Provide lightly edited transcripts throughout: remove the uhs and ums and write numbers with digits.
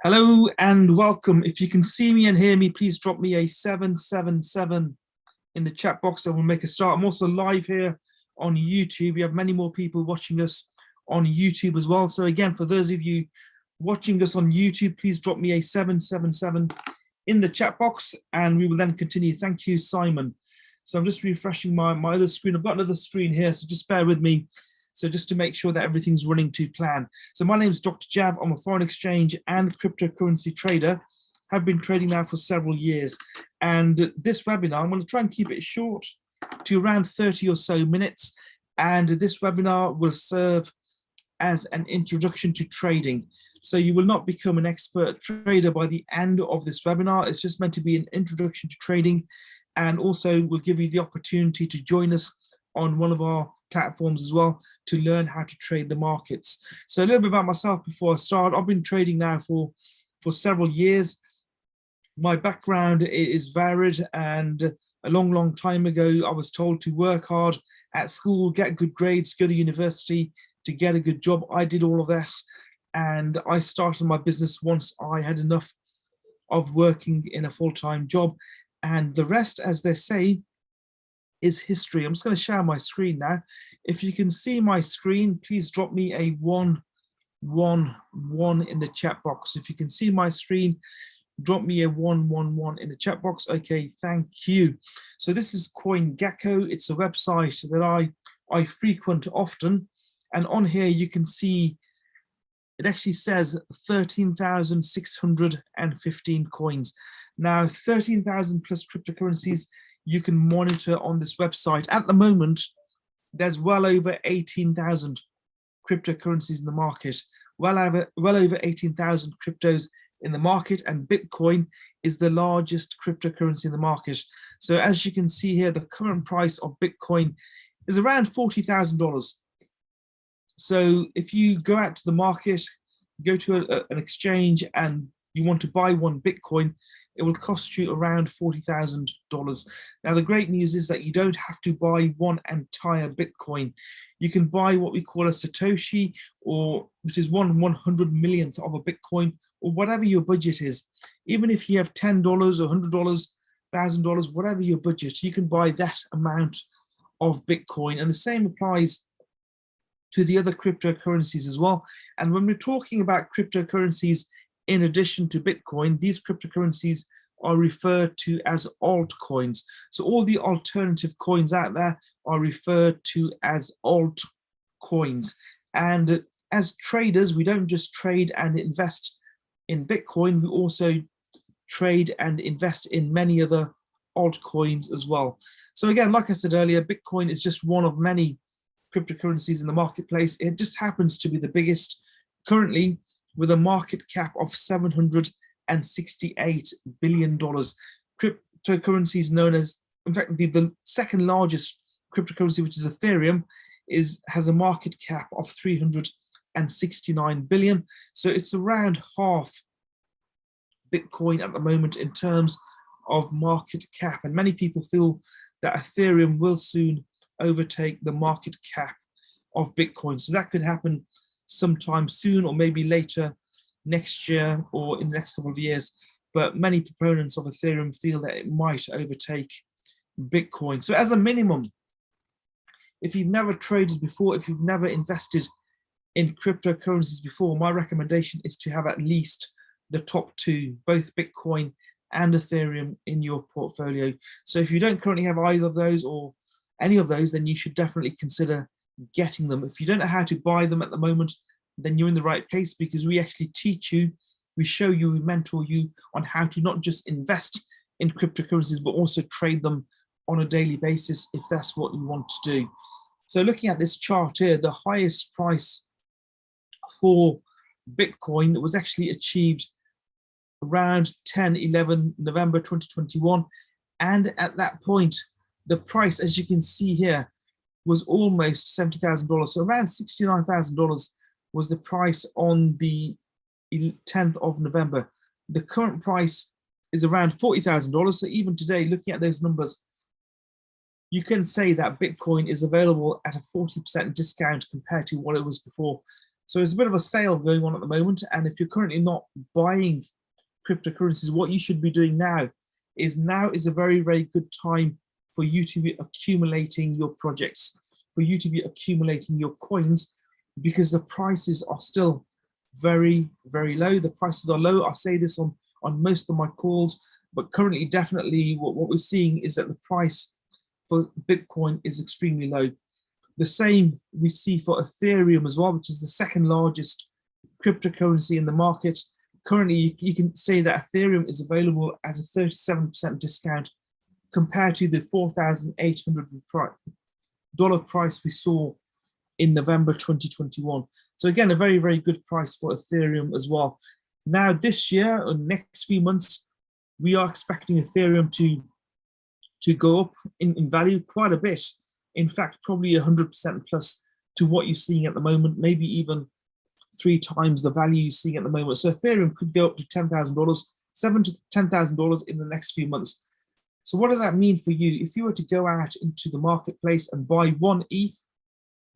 Hello and welcome. If you can see me and hear me, please drop me a 777 in the chat box and we'll make a start. I'm also live here on YouTube. We have many more people watching us on YouTube as well. So again, for those of you watching us on YouTube, please drop me a 777 in the chat box and we will then continue. Thank you, Simon. So I'm just refreshing my other screen. I've got another screen here, so just bear with me. So just to make sure that everything's running to plan. So my name is Dr. Jav. I'm a foreign exchange and cryptocurrency trader. Have been trading now for several years. And this webinar, I'm going to try and keep it short to around 30 or so minutes. And this webinar will serve as an introduction to trading. So you will not become an expert trader by the end of this webinar. It's just meant to be an introduction to trading. And also will give you the opportunity to join us on one of our platforms as well to learn how to trade the markets. So a little bit about myself before I start. I've been trading now for several years. My background is varied, and a long time ago I was told to work hard at school, get good grades, go to university to get a good job. I did all of that, and I started my business once I had enough of working in a full-time job, and the rest, as they say, is history. I'm just going to share my screen now. If you can see my screen, please drop me a 111 in the chat box. If you can see my screen, drop me a 111 in the chat box. Okay, thank you. So this is CoinGecko. It's a website that I frequent often. And on here you can see it actually says 13,615 coins. Now 13,000 plus cryptocurrencies you can monitor on this website. At the moment, there's well over 18,000 cryptocurrencies in the market, well over 18,000 cryptos in the market, and Bitcoin is the largest cryptocurrency in the market. So as you can see here, the current price of Bitcoin is around $40,000. So if you go out to the market, go to an exchange and you want to buy one Bitcoin, it will cost you around $40,000. Now, the great news is that you don't have to buy one entire Bitcoin. You can buy what we call a Satoshi, which is 1/100 millionth of a Bitcoin, or whatever your budget is. Even if you have $10 or $100, $1,000, whatever your budget, you can buy that amount of Bitcoin. And the same applies to the other cryptocurrencies as well. And when we're talking about cryptocurrencies, in addition to Bitcoin, these cryptocurrencies are referred to as altcoins. So all the alternative coins out there are referred to as altcoins. And as traders, we don't just trade and invest in Bitcoin, we also trade and invest in many other altcoins as well. So again, like I said earlier, Bitcoin is just one of many cryptocurrencies in the marketplace. It just happens to be the biggest currently, with a market cap of $768 billion. Cryptocurrencies known as, in fact, the second largest cryptocurrency, which is Ethereum, has a market cap of 369 billion. So it's around half Bitcoin at the moment in terms of market cap. And many people feel that Ethereum will soon overtake the market cap of Bitcoin. So that could happen sometime soon, or maybe later next year or in the next couple of years. But many proponents of Ethereum feel that it might overtake Bitcoin. So as a minimum, if you've never traded before, if you've never invested in cryptocurrencies before, my recommendation is to have at least the top two, both Bitcoin and Ethereum, in your portfolio. So if you don't currently have either of those or any of those, then you should definitely consider getting them. If you don't know how to buy them at the moment, then you're in the right place, because we actually teach you, we show you, we mentor you on how to not just invest in cryptocurrencies, but also trade them on a daily basis if that's what you want to do. So looking at this chart here, the highest price for Bitcoin was actually achieved around 10-11 November 2021. And at that point, the price, as you can see here, was almost $70,000. So around $69,000 was the price on the 10th of November. The current price is around $40,000. So even today, looking at those numbers, you can say that Bitcoin is available at a 40% discount compared to what it was before. So there's a bit of a sale going on at the moment. And if you're currently not buying cryptocurrencies, what you should be doing now is a very, very good time for you to be accumulating your projects, for you to be accumulating your coins, because the prices are still very, very low. The prices are low. I say this on most of my calls, but currently definitely what we're seeing is that the price for Bitcoin is extremely low. The same we see for Ethereum as well, which is the second largest cryptocurrency in the market. Currently, you can say that Ethereum is available at a 37% discount compared to the $4,800 price we saw in November 2021. So again, a very, very good price for Ethereum as well. Now, this year or next few months, we are expecting Ethereum to go up in value quite a bit. In fact, probably 100% plus to what you're seeing at the moment, maybe even 3 times the value you're seeing at the moment. So Ethereum could go up to $10,000, $7,000 to $10,000 in the next few months. So what does that mean for you? If you were to go out into the marketplace and buy 1 ETH,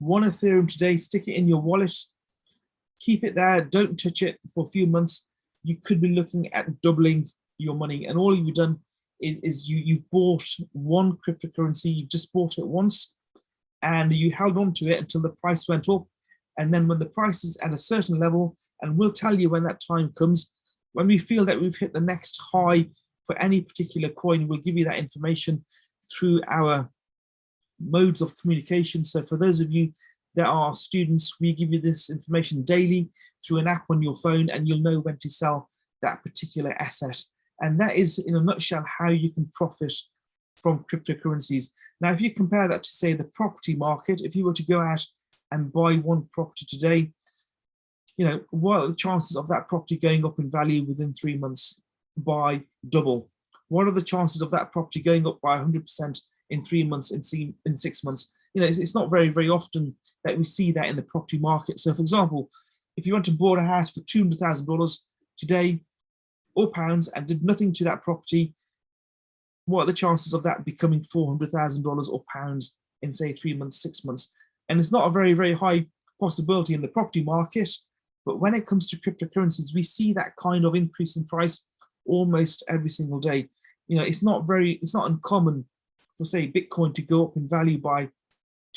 1 Ethereum today, stick it in your wallet, keep it there, don't touch it for a few months, you could be looking at doubling your money. And all you've done is you've bought 1 cryptocurrency, you've just bought it once, and you held on to it until the price went up. And then when the price is at a certain level, and we'll tell you when that time comes, when we feel that we've hit the next high for any particular coin, we'll give you that information through our modes of communication. So for those of you that are students, we give you this information daily through an app on your phone, and you'll know when to sell that particular asset. And that is, in a nutshell, how you can profit from cryptocurrencies. Now, if you compare that to, say, the property market, if you were to go out and buy 1 property today, what are the chances of that property going up in value within 3 months by double? What are the chances of that property going up by 100% in 3 months, in 6 months? It's not very, very often that we see that in the property market. So, for example, if you went to bought a house for $200,000 today, or pounds, and did nothing to that property, what are the chances of that becoming $400,000 or pounds in, say, 3 months, 6 months? And it's not a very, very high possibility in the property market, but when it comes to cryptocurrencies, we see that kind of increase in price almost every single day. It's not uncommon for, say, Bitcoin to go up in value by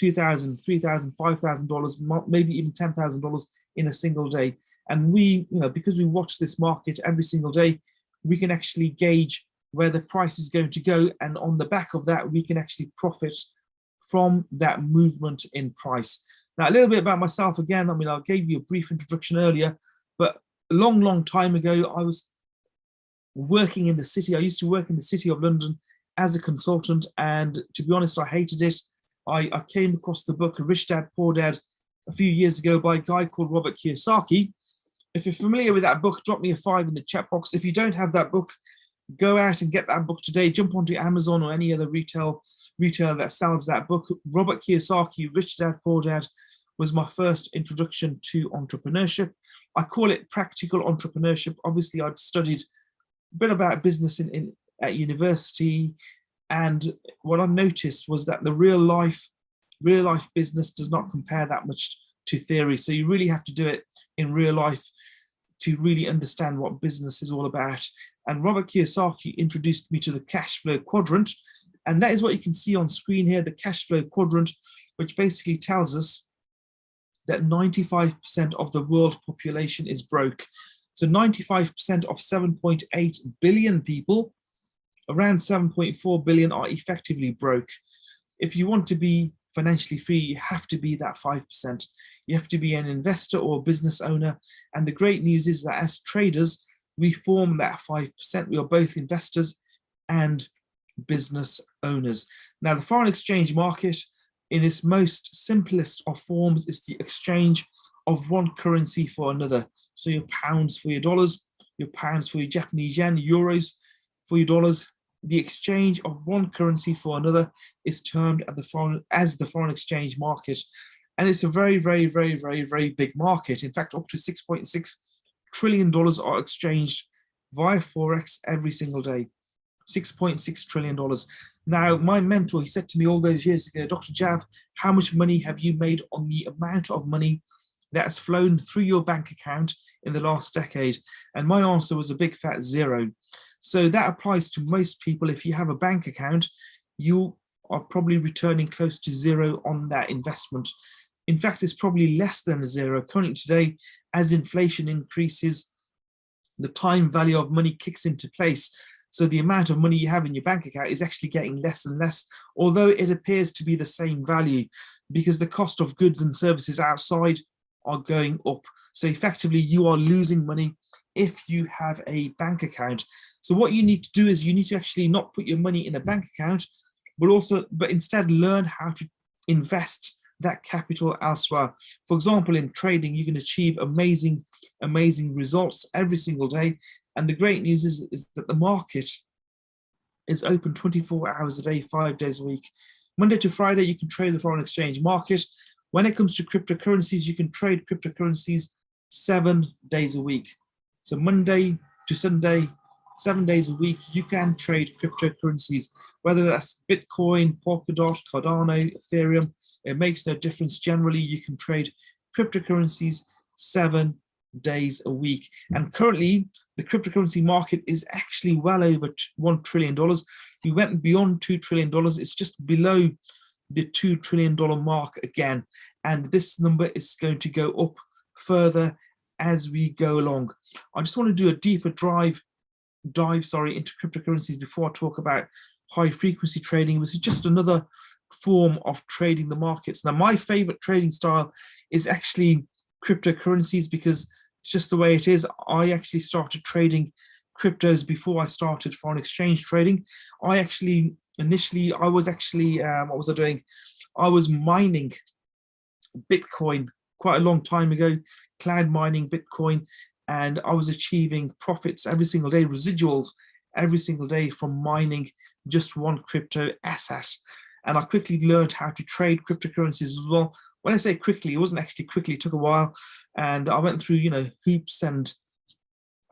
$2,000, $3,000, $5,000, maybe even $10,000 in a single day. And we, because we watch this market every single day, we can actually gauge where the price is going to go. And on the back of that, we can actually profit from that movement in price. Now, a little bit about myself again. I gave you a brief introduction earlier, but a long, long time ago, I was working in the city. I used to work in the city of London as a consultant. And to be honest, I hated it. I came across the book Rich Dad, Poor Dad a few years ago by a guy called Robert Kiyosaki. If you're familiar with that book, drop me a 5 in the chat box. If you don't have that book, go out and get that book today. Jump onto Amazon or any other retailer that sells that book. Robert Kiyosaki, Rich Dad, Poor Dad, was my first introduction to entrepreneurship. I call it practical entrepreneurship. Obviously, I'd studied a bit about business at university, and what I noticed was that the real life business does not compare that much to theory. So you really have to do it in real life to really understand what business is all about. And Robert Kiyosaki introduced me to the cash flow quadrant. And that is what you can see on screen here, the cash flow quadrant, which basically tells us that 95% of the world population is broke. So 95% of 7.8 billion people, around 7.4 billion, are effectively broke. If you want to be financially free, you have to be that 5%. You have to be an investor or a business owner. And the great news is that as traders, we form that 5%. We are both investors and business owners. Now, the foreign exchange market, in its most simplest of forms, is the exchange of one currency for another. So your pounds for your dollars, your pounds for your Japanese yen, euros for your dollars. The exchange of one currency for another is termed as the foreign exchange market. And it's a very, very, very, very, very big market. In fact, up to $6.6 trillion are exchanged via Forex every single day. $6.6 trillion. Now, my mentor, he said to me all those years ago, Dr. Jav, how much money have you made on the amount of money that's flown through your bank account in the last decade? And my answer was a big fat zero. So that applies to most people. If you have a bank account, you are probably returning close to zero on that investment. In fact, it's probably less than zero. Currently today, as inflation increases, the time value of money kicks into place. So the amount of money you have in your bank account is actually getting less and less, although it appears to be the same value, because the cost of goods and services outside are going up. So effectively, you are losing money if you have a bank account. So what you need to do is you need to actually not put your money in a bank account, but instead learn how to invest that capital elsewhere. For example, in trading, you can achieve amazing results every single day. And the great news is that the market is open 24 hours a day, 5 days a week. Monday to Friday, you can trade the foreign exchange market. When it comes to cryptocurrencies, you can trade cryptocurrencies 7 days a week. So Monday to Sunday, 7 days a week, you can trade cryptocurrencies, whether that's Bitcoin, Polkadot, Cardano, Ethereum. It makes no difference. Generally, you can trade cryptocurrencies 7 days a week. And currently, the cryptocurrency market is actually well over $1 trillion. We went beyond $2 trillion. It's just below the $2 trillion mark again. And this number is going to go up further as we go along. I just want to do a deeper dive into cryptocurrencies before I talk about high frequency trading, which is just another form of trading the markets. Now, my favorite trading style is actually cryptocurrencies because it's just the way it is. I actually started trading cryptos before I started foreign exchange trading. What was I doing? I was mining Bitcoin quite a long time ago, cloud mining Bitcoin, and I was achieving profits every single day, residuals every single day from mining just one crypto asset. And I quickly learned how to trade cryptocurrencies as well. When I say quickly, it wasn't actually quickly, it took a while. And I went through, hoops and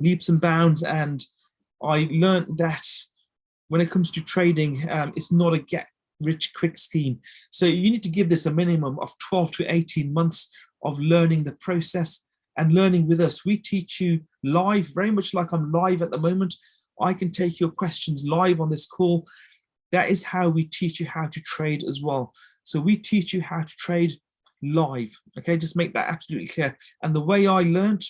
leaps and bounds. And I learned that when it comes to trading, it's not a get rich quick scheme. So you need to give this a minimum of 12 to 18 months of learning the process and learning with us. We teach you live, very much like I'm live at the moment. I can take your questions live on this call. That is how we teach you how to trade as well. So we teach you how to trade live. Okay, just make that absolutely clear. And the way I learned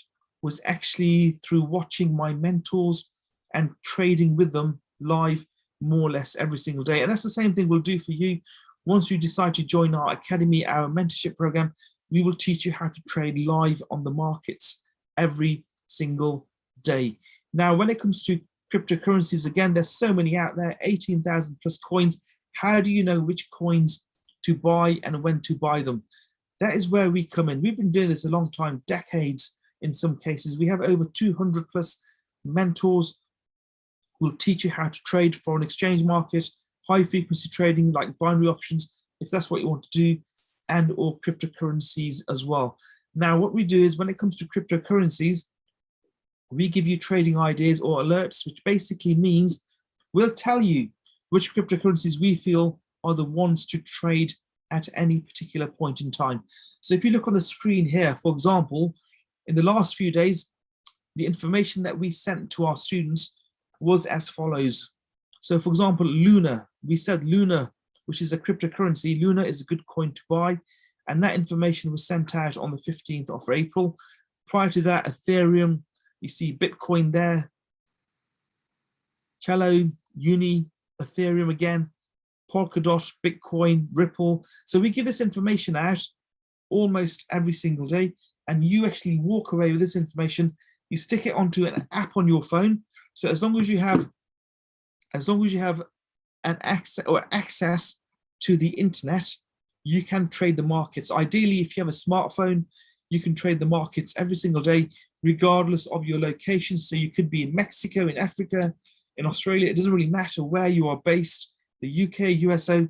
was actually through watching my mentors and trading with them live more or less every single day. And that's the same thing we'll do for you. Once you decide to join our academy, our mentorship program, we will teach you how to trade live on the markets every single day. Now, when it comes to cryptocurrencies, again, there's so many out there, 18,000 plus coins. How do you know which coins to buy and when to buy them? That is where we come in. We've been doing this a long time, decades in some cases. We have over 200 plus mentors who will teach you how to trade foreign exchange market, high frequency trading like binary options, if that's what you want to do, and or cryptocurrencies as well. Now, what we do is when it comes to cryptocurrencies, we give you trading ideas or alerts, which basically means we'll tell you which cryptocurrencies we feel are the ones to trade at any particular point in time. So if you look on the screen here, for example, in the last few days, the information that we sent to our students was as follows. So for example, Luna, we said Luna, which is a cryptocurrency, Luna is a good coin to buy. And that information was sent out on the 15th of April. Prior to that, Ethereum, you see Bitcoin there, Cello, Uni, Ethereum again, Polkadot, Bitcoin, Ripple. So we give this information out almost every single day, and you actually walk away with this information. You stick it onto an app on your phone. So as long as you have an access to the internet, you can trade the markets. Ideally, if you have a smartphone, you can trade the markets every single day, regardless of your location. So you could be in Mexico, in Africa, in Australia. It doesn't really matter where you are based. The UK, USA,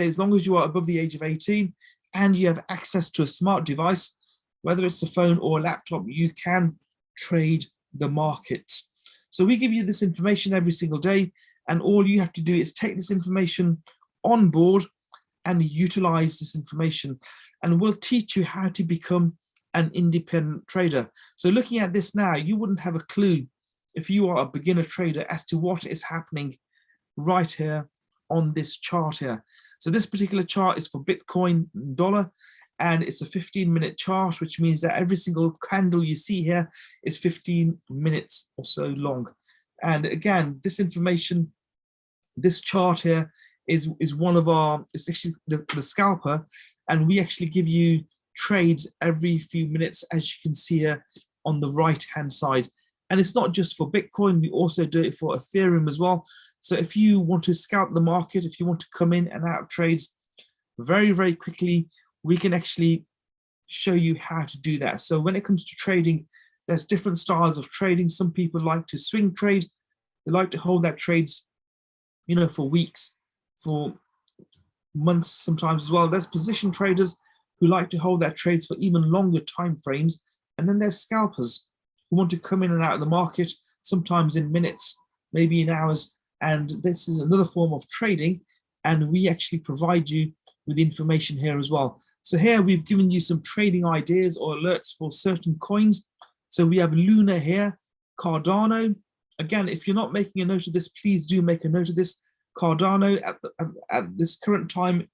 as long as you are above the age of 18 and you have access to a smart device, whether it's a phone or a laptop, you can trade the markets. So we give you this information every single day, and all you have to do is take this information on board and utilize this information. And we'll teach you how to become an independent trader. So looking at this now, you wouldn't have a clue if you are a beginner trader as to what is happening right here on this chart here. So this particular chart is for Bitcoin dollar, and it's a 15-minute chart, which means that every single candle you see here is 15 minutes or so long. And again, this information, this chart here is one of our, it's actually the scalper, and we actually give you trades every few minutes, as you can see here on the right hand side. And it's not just for Bitcoin, we also do it for Ethereum as well. So if you want to scout the market, if you want to come in and out of trades very, very quickly, we can actually show you how to do that. So when it comes to trading, there's different styles of trading. Some people like to swing trade. They like to hold their trades, you know, for weeks, for months sometimes as well. There's position traders who like to hold their trades for even longer time frames. And then there's scalpers who want to come in and out of the market, sometimes in minutes, maybe in hours. And this is another form of trading. And we actually provide you with information here as well. So here we've given you some trading ideas or alerts for certain coins. So we have Luna here, Cardano. Again, if you're not making a note of this, please do make a note of this. Cardano at this current time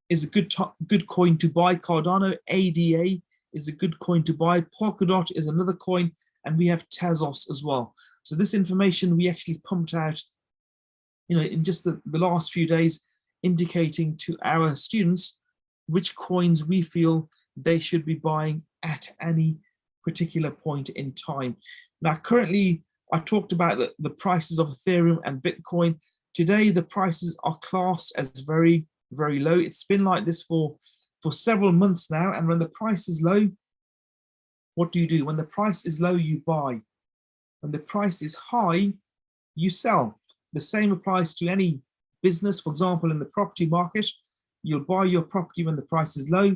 is a good coin to buy. Cardano ADA is a good coin to buy. Polkadot is another coin, and we have Tezos as well. So this information we actually pumped out, you know, in just the last few days, indicating to our students which coins we feel they should be buying at any particular point in time. Now, currently, I've talked about the prices of Ethereum and Bitcoin. Today, the prices are classed as very, very low. It's been like this for several months now. And when the price is low, what do? When the price is low, you buy. When the price is high, you sell. The same applies to any business. For example, in the property market, you'll buy your property when the price is low.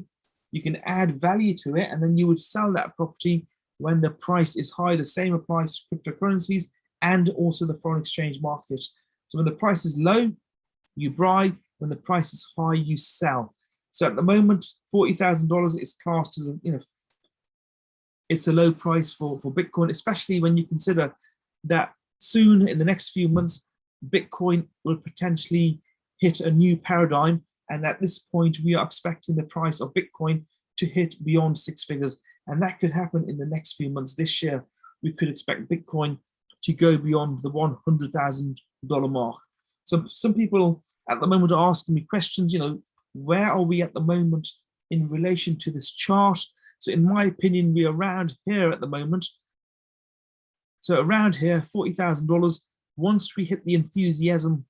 You can add value to it, and then you would sell that property when the price is high. The same applies to cryptocurrencies and also the foreign exchange market. So when the price is low, you buy. When the price is high, you sell. So at the moment, $40,000 is classed as it's a low price for Bitcoin, especially when you consider that soon in the next few months, Bitcoin will potentially hit a new paradigm. And at this point, we are expecting the price of Bitcoin to hit beyond six figures. And that could happen in the next few months. This year, we could expect Bitcoin to go beyond the $100,000 mark. So some people at the moment are asking me questions, where are we at the moment in relation to this chart? So in my opinion, we're around here at the moment. So around here, $40,000. Once we hit the enthusiasm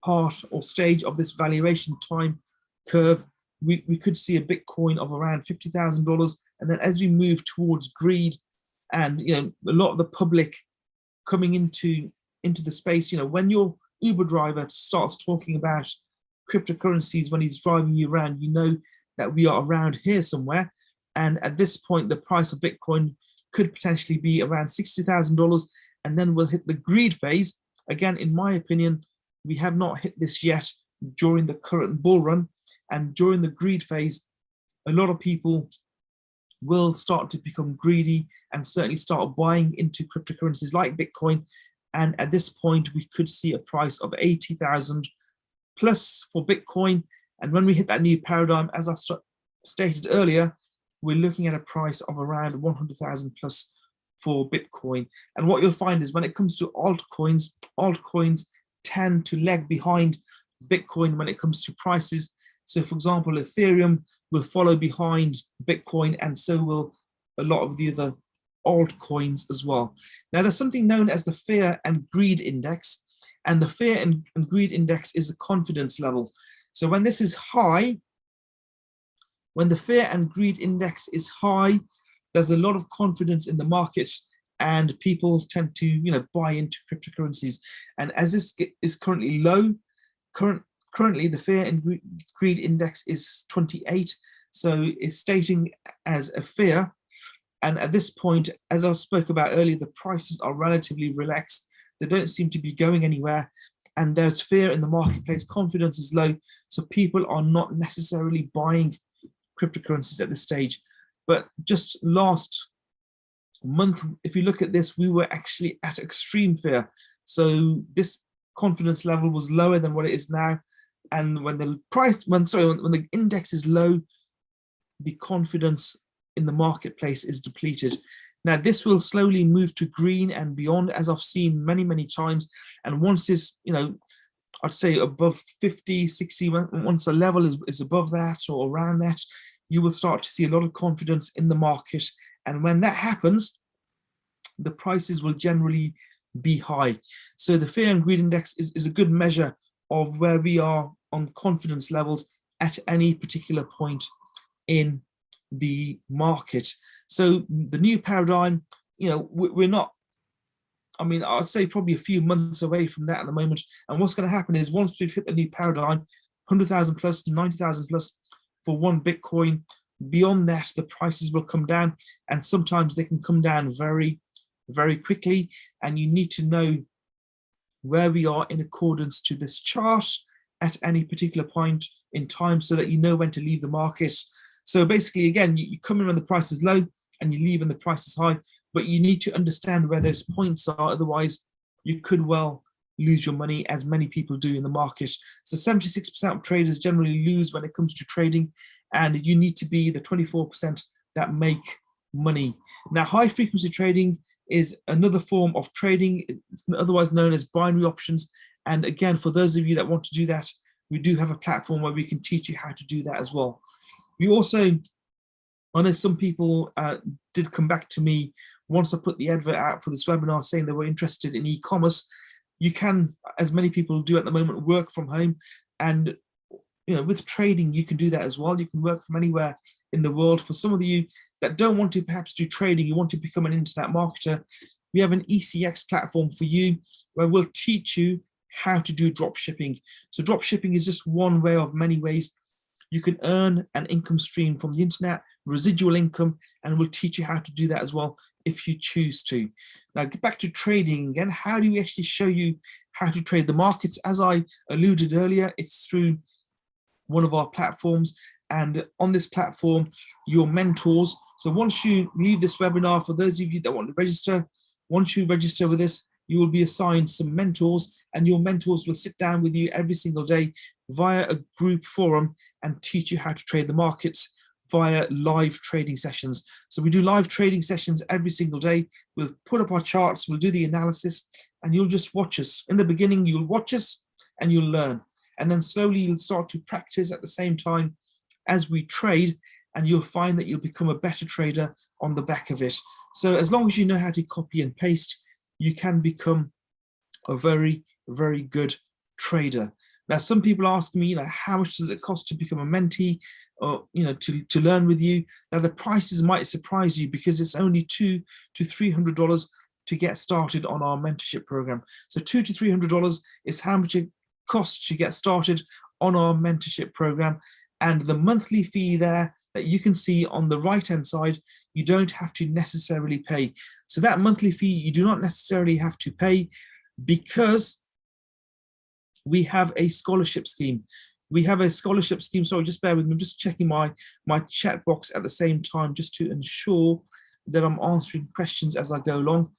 part or stage of this valuation time curve, we could see a Bitcoin of around $50,000. And then as we move towards greed and a lot of the public coming into the space, when your Uber driver starts talking about cryptocurrencies when he's driving you around, that we are around here somewhere. And at this point, the price of Bitcoin could potentially be around $60,000, and then we'll hit the greed phase. Again, in my opinion, we have not hit this yet during the current bull run. And during the greed phase, a lot of people will start to become greedy and certainly start buying into cryptocurrencies like Bitcoin. And at this point, we could see a price of 80,000 plus for Bitcoin. And when we hit that new paradigm, as I stated earlier, we're looking at a price of around 100,000 plus for Bitcoin. And what you'll find is when it comes to altcoins tend to lag behind Bitcoin when it comes to prices. So for example, Ethereum will follow behind Bitcoin, and so will a lot of the other altcoins as well. Now there's something known as the fear and greed index, and the fear and greed index is the confidence level. So when this is high, when the fear and greed index is high, there's a lot of confidence in the market, and people tend to buy into cryptocurrencies. And as this is currently low, currently the fear and greed index is 28, so it's stating as a fear. And at this point, as I spoke about earlier, the prices are relatively relaxed. They don't seem to be going anywhere. and there's fear in the marketplace. Confidence is low, so people are not necessarily buying cryptocurrencies at this stage. But just last month, if you look at this, we were actually at extreme fear. So this confidence level was lower than what it is now. And when the when the index is low, the confidence in the marketplace is depleted. Now, this will slowly move to green and beyond, as I've seen many, many times. And once this, I'd say above 50, 60, once a level is above that or around that, you will start to see a lot of confidence in the market. And when that happens, the prices will generally be high. So the fear and greed index is a good measure of where we are on confidence levels at any particular point in the market. So the new paradigm, we're not, I'd say probably a few months away from that at the moment. And what's going to happen is once we've hit the new paradigm, 100,000 plus, 90,000 plus for one Bitcoin, beyond that, the prices will come down, and sometimes they can come down very, very quickly. And you need to know where we are in accordance to this chart at any particular point in time so that you know when to leave the market. So basically, again, you come in when the price is low and you leave when the price is high, but you need to understand where those points are. Otherwise, you could well lose your money, as many people do in the market. So 76% of traders generally lose when it comes to trading, and you need to be the 24% that make money. Now, high frequency trading is another form of trading. It's otherwise known as binary options. And again, for those of you that want to do that, we do have a platform where we can teach you how to do that as well. We also, I know some people did come back to me once I put the advert out for this webinar saying they were interested in e-commerce. You can, as many people do at the moment, work from home. And with trading, you can do that as well. You can work from anywhere in the world. For some of you that don't want to perhaps do trading, you want to become an internet marketer, we have an ECX platform for you where we'll teach you how to do drop shipping. So drop shipping is just one way of many ways you can earn an income stream from the internet, residual income, and we'll teach you how to do that as well if you choose to. Now, get back to trading again. How do we actually show you how to trade the markets? As I alluded earlier, it's through one of our platforms, and on this platform, your mentors. So once you leave this webinar, for those of you that want to register, once you register with us, you will be assigned some mentors, and your mentors will sit down with you every single day via a group forum and teach you how to trade the markets via live trading sessions. So we do live trading sessions every single day. We'll put up our charts, we'll do the analysis, and you'll just watch us. In the beginning, you'll watch us and you'll learn. And then slowly you'll start to practice at the same time as we trade, and you'll find that you'll become a better trader on the back of it. So as long as you know how to copy and paste, you can become a very, very good trader. Now, some people ask me, how much does it cost to become a mentee, or to learn with you? Now, the prices might surprise you because it's only $200 to $300 to get started on our mentorship program. So $200 to $300 is how much it costs to get started on our mentorship program. And the monthly fee there that you can see on the right-hand side, you don't have to necessarily pay. So that monthly fee, you do not necessarily have to pay, because we have a scholarship scheme. We have a scholarship scheme. Sorry, just bear with me. I'm just checking my chat box at the same time just to ensure that I'm answering questions as I go along.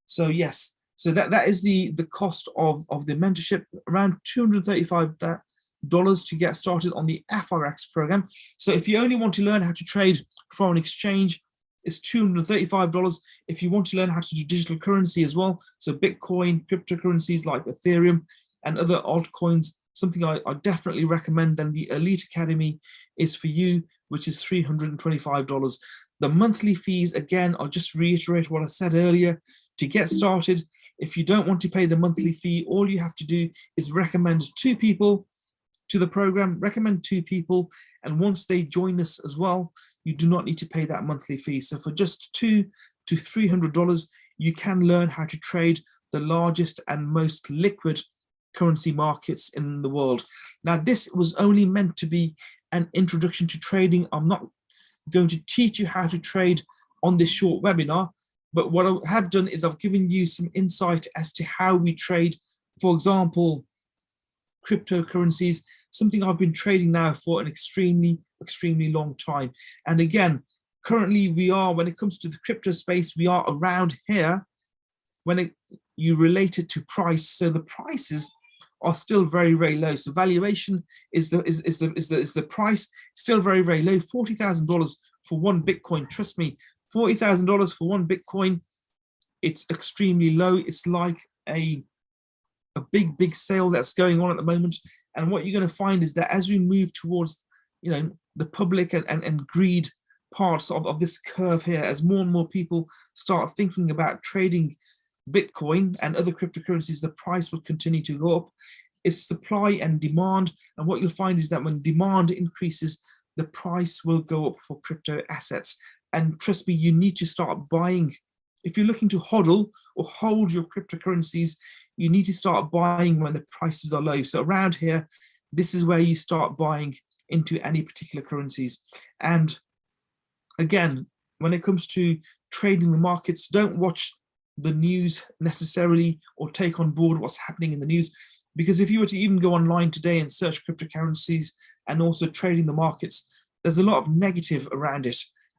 So yes, so that is the cost of the mentorship, around $235 to get started on the FRX program. So if you only want to learn how to trade foreign exchange, it's $235. If you want to learn how to do digital currency as well, so Bitcoin, cryptocurrencies like Ethereum and other altcoins, something I definitely recommend, then the Elite Academy is for you, which is $325. The monthly fees, again, I'll just reiterate what I said earlier. To get started, if you don't want to pay the monthly fee, all you have to do is recommend 2 people to the program, recommend 2 people, and once they join us as well, you do not need to pay that monthly fee. So for just $200 to $300, you can learn how to trade the largest and most liquid currency markets in the world. Now, this was only meant to be an introduction to trading. I'm not going to teach you how to trade on this short webinar, but what I have done is I've given you some insight as to how we trade, for example, cryptocurrencies, something I've been trading now for an extremely long time. And again, currently we are, when it comes to the crypto space, we are around here when you relate it to price. So the prices are still very low. So valuation is the price still very low. $40,000 for one Bitcoin. Trust me, $40,000 for one Bitcoin. It's extremely low. It's like a big sale that's going on at the moment. And what you're going to find is that as we move towards, the public and greed parts of this curve here, as more and more people start thinking about trading Bitcoin and other cryptocurrencies, the price will continue to go up. It's supply and demand. And what you'll find is that when demand increases, the price will go up for crypto assets. And trust me, you need to start buying. If you're looking to hodl or hold your cryptocurrencies, you need to start buying when the prices are low. So around here, this is where you start buying into any particular currencies. And again, when it comes to trading the markets, don't watch the news necessarily or take on board what's happening in the news. Because if you were to even go online today and search cryptocurrencies and also trading the markets, there's a lot of negative around it.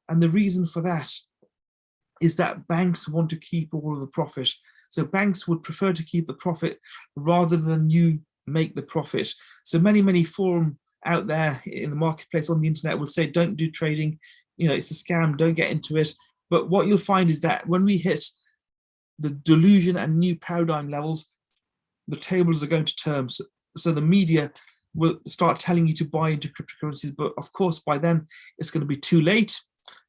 And the reason for that is that banks want to keep all of the profit. So banks would prefer to keep the profit rather than you make the profit. So many forum out there in the marketplace on the internet will say, don't do trading, it's a scam, don't get into it. But what you'll find is that when we hit the delusion and new paradigm levels, the tables are going to turn. So the media will start telling you to buy into cryptocurrencies, but of course by then it's going to be too late,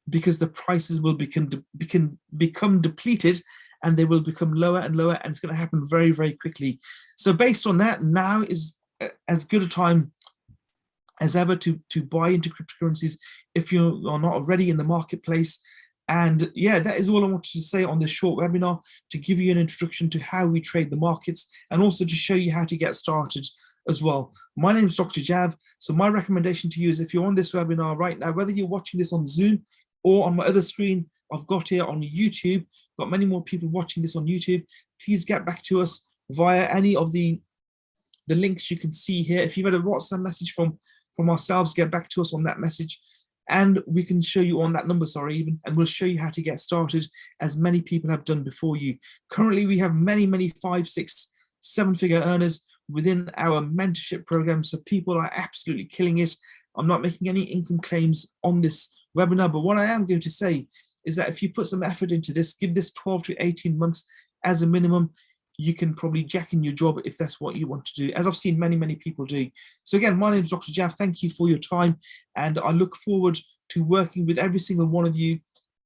because the prices will become depleted and they will become lower and lower, and it's going to happen very quickly. So based on that, now is as good a time as ever to buy into cryptocurrencies if you are not already in the marketplace. And yeah, that is all I wanted to say on this short webinar, to give you an introduction to how we trade the markets and also to show you how to get started as well. My name is Dr. Jav. So my recommendation to you is, if you're on this webinar right now, whether you're watching this on Zoom or on my other screen I've got here on YouTube, got many more people watching this on YouTube, please get back to us via any of the links you can see here. If you've had a WhatsApp message from ourselves, get back to us on that message. And we can show you on that number, and we'll show you how to get started, as many people have done before you. Currently, we have many 5, 6, 7-figure earners within our mentorship program. So people are absolutely killing it. I'm not making any income claims on this webinar, but what I am going to say is that if you put some effort into this, give this 12 to 18 months as a minimum, you can probably jack in your job if that's what you want to do, as I've seen many people do. So again, my name is Dr. Jav. Thank you for your time, and I look forward to working with every single one of you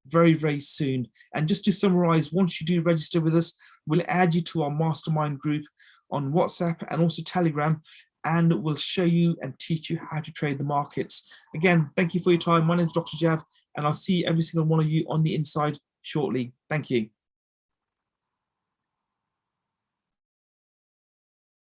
very soon. And just to summarize, once you do register with us, we'll add you to our mastermind group on WhatsApp and also Telegram, and we'll show you and teach you how to trade the markets. Again, thank you for your time. My name is Dr. Jav, and I'll see every single one of you on the inside shortly. Thank you.